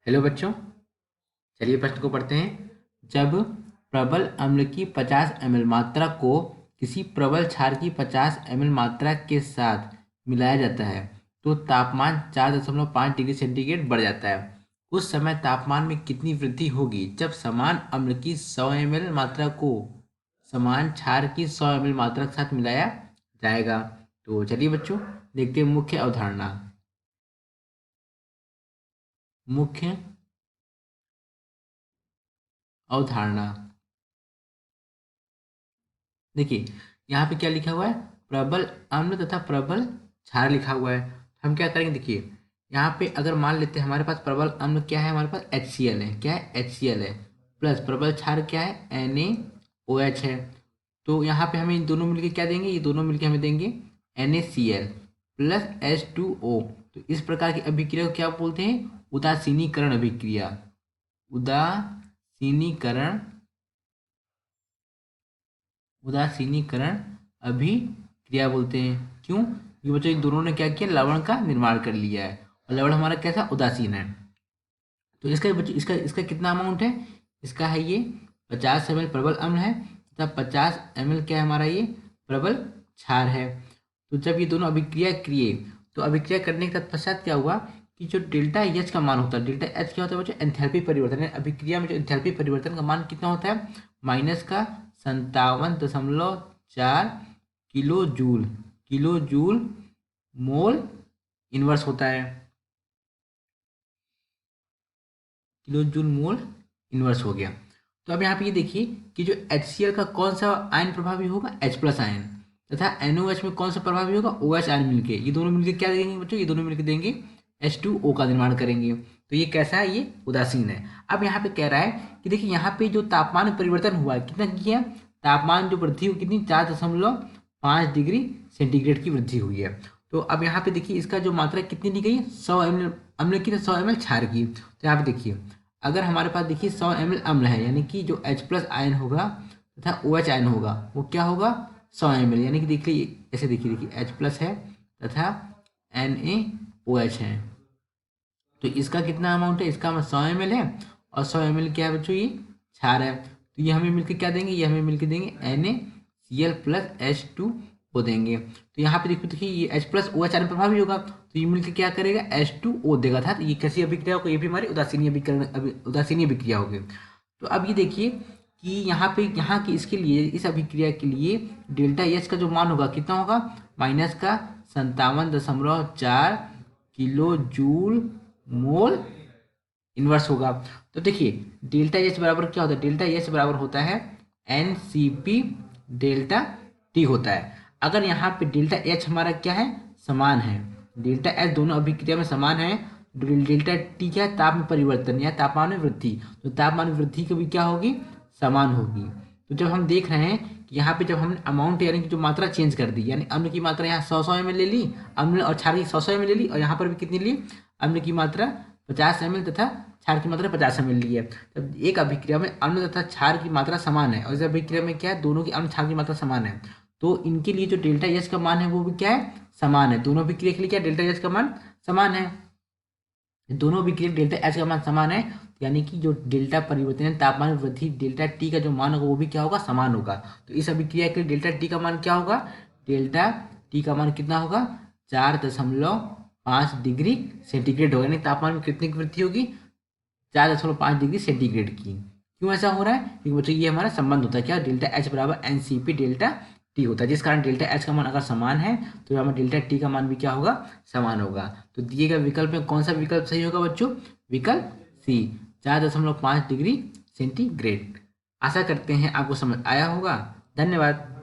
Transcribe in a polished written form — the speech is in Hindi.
हेलो बच्चों, चलिए प्रश्न को पढ़ते हैं। जब प्रबल अम्ल की 50 ml मात्रा को किसी प्रबल क्षार की 50 ml मात्रा के साथ मिलाया जाता है तो तापमान 4.5 डिग्री सेंटीग्रेड बढ़ जाता है। उस समय तापमान में कितनी वृद्धि होगी जब समान अम्ल की 100 ml मात्रा को समान क्षार की 100 ml मात्रा के साथ मिलाया जाएगा। तो चलिए बच्चों, देखते हैं मुख्य अवधारणा। मुख्य अवधारणा देखिए, यहाँ पे क्या लिखा हुआ है? प्रबल अम्ल तथा प्रबल क्षार लिखा हुआ है। हम क्या करेंगे, देखिए यहाँ पे अगर मान लेते हैं हमारे पास प्रबल अम्ल क्या है, हमारे पास HCl है। क्या है? HCl है। प्लस प्रबल क्षार क्या है? NaOH है। तो यहाँ पे हमें इन दोनों मिलके क्या देंगे? ये दोनों मिलके हमें देंगे NaCl प्लस H2O। तो इस प्रकार की अभिक्रिया को क्या बोलते हैं? उदासीनीकरण अभिक्रिया। उदासीनीकरण उदासीनीकरण अभिक्रिया बोलते हैं। क्यों? क्योंकि बच्चों इन दोनों ने क्या किया? लवण का निर्माण कर लिया है और लवण हमारा कैसा? उदासीन है। तो इसका बच्चों इसका इसका कितना अमाउंट है? इसका है ये 50 ml प्रबल अम्ल है तथा 50 ml क्या है हमारा? ये प्रबल क्षार है। तो जब ये दोनों अभिक्रिया किए तो अभिक्रिया करने के तत्पश्चात क्या हुआ कि जो डेल्टा एच का मान होता है, डेल्टा एच क्या होता है बच्चों? एंथैल्पी परिवर्तन। अभिक्रिया में जो एंथैल्पी परिवर्तन का मान कितना होता है? -57.4 किलो जूल मोल इनवर्स होता है। किलो जूल मोल इनवर्स हो गया। तो अब यहाँ पे ये देखिए कि जो HCl का कौन सा आयन प्रभावी होगा? H+ ion. तथा NOH में कौन सा प्रभावी होगा? OH आयन मिलके। ये दोनों मिलके क्या देंगे बच्चों? ये दोनों मिलके देंगे H2O का निर्माण करेंगे। तो ये कैसा है? ये उदासीन है। अब यहाँ पे कह रहा है कि देखिए यहाँ पे जो तापमान में परिवर्तन हुआ है कितना किया? तापमान जो वृद्धि हुई कितनी? 4.5 डिग्री सेंटीग्रेड की वृद्धि हुई है। तो अब यहाँ पे देखिए इसका जो मात्रा कितनी दी गई है? 100 ml अम्ल की, 100 ml क्षार की। तो यहाँ पे देखिए अगर हमारे पास देखिए 100 ml अम्ल है, यानी कि जो H+ आयन होगा तथा OH आयन होगा वो क्या होगा? 100 ml। यानी कि देखिए ऐसे देखिए H+ है तथा NaOH है। तो इसका कितना अमाउंट है? इसका 100 ml है और 100 ml क्या है बच्चों? ये क्षार है। तो ये हमें मिलकर क्या देंगे? ये हमें मिलकर देंगे NaCl प्लस H2O देंगे। तो यहाँ पे देखिए ये H+ OH आयन प्रभावी होगा तो ये मिलकर क्या करेगा? H2O देगा था। तो ये कैसी अभिक्रिया होगी? ये भी हमारी उदासीनी अभिक्रिया होगी। तो अब ये देखिए कि यहाँ की इसके लिए, इस अभिक्रिया के लिए डेल्टा एच का जो मान होगा कितना होगा? -57.4 किलो जूल मोल इनवर्स होगा। तो देखिए डेल्टा एच बराबर क्या होता है? डेल्टा एच बराबर होता है NCP डेल्टा टी होता है। अगर यहाँ पे डेल्टा एच हमारा क्या है? समान है। डेल्टा एच दोनों अभिक्रिया में समान है। डेल्टा टी क्या है? ताप में परिवर्तन या तापमान में वृद्धि। तो तापमान में वृद्धि कभी क्या होगी? समान होगी। तो जब हम देख रहे हैं कि यहाँ पे जब हमने अमाउंट यानी कि जो मात्रा चेंज कर दी, यानी अम्ल की मात्रा यहाँ 100 ml ले ली, अम्ल और क्षार की 100 ml ले ली, और यहाँ पर भी कितनी ली? अम्ल की मात्रा 50 ml तथा क्षार की मात्रा 50 ml ली है। तब एक अभिक्रिया में अम्ल तथा क्षार की मात्रा समान है और इस अभिक्रिया में क्या है? दोनों की अम्ल क्षार की मात्रा समान है। तो इनके लिए जो डेल्टा एच का मान है वो भी क्या है? समान है। दोनों अभिक्रिया के लिए क्या डेल्टा एच का मान समान है? दोनों अभिक्रिया डेल्टा एच का मान समान है, यानी कि जो डेल्टा परिवर्तन है तापमान वृद्धि डेल्टा टी का जो मान होगा वो भी क्या होगा? समान होगा। तो इस अभिक्रिया के लिए डेल्टा टी का मान क्या होगा? डेल्टा टी का मान कितना होगा? 4.5 डिग्री सेंटीग्रेड होगा। यानी तापमान में कितनी की वृद्धि होगी? 4.5 डिग्री सेंटीग्रेड की। क्यों ऐसा हो रहा है? क्योंकि बच्चों ये हमारा संबंध होता है क्या? डेल्टा एच बराबर NCP डेल्टा टी होता है, जिस कारण डेल्टा एच का मान अगर समान है तो हमारा डेल्टा टी का मान भी क्या होगा? समान होगा। तो दिए गए विकल्प में कौन सा विकल्प सही होगा बच्चों? विकल्प सी, 4.5 डिग्री सेंटीग्रेड। आशा करते हैं आपको समझ आया होगा। धन्यवाद।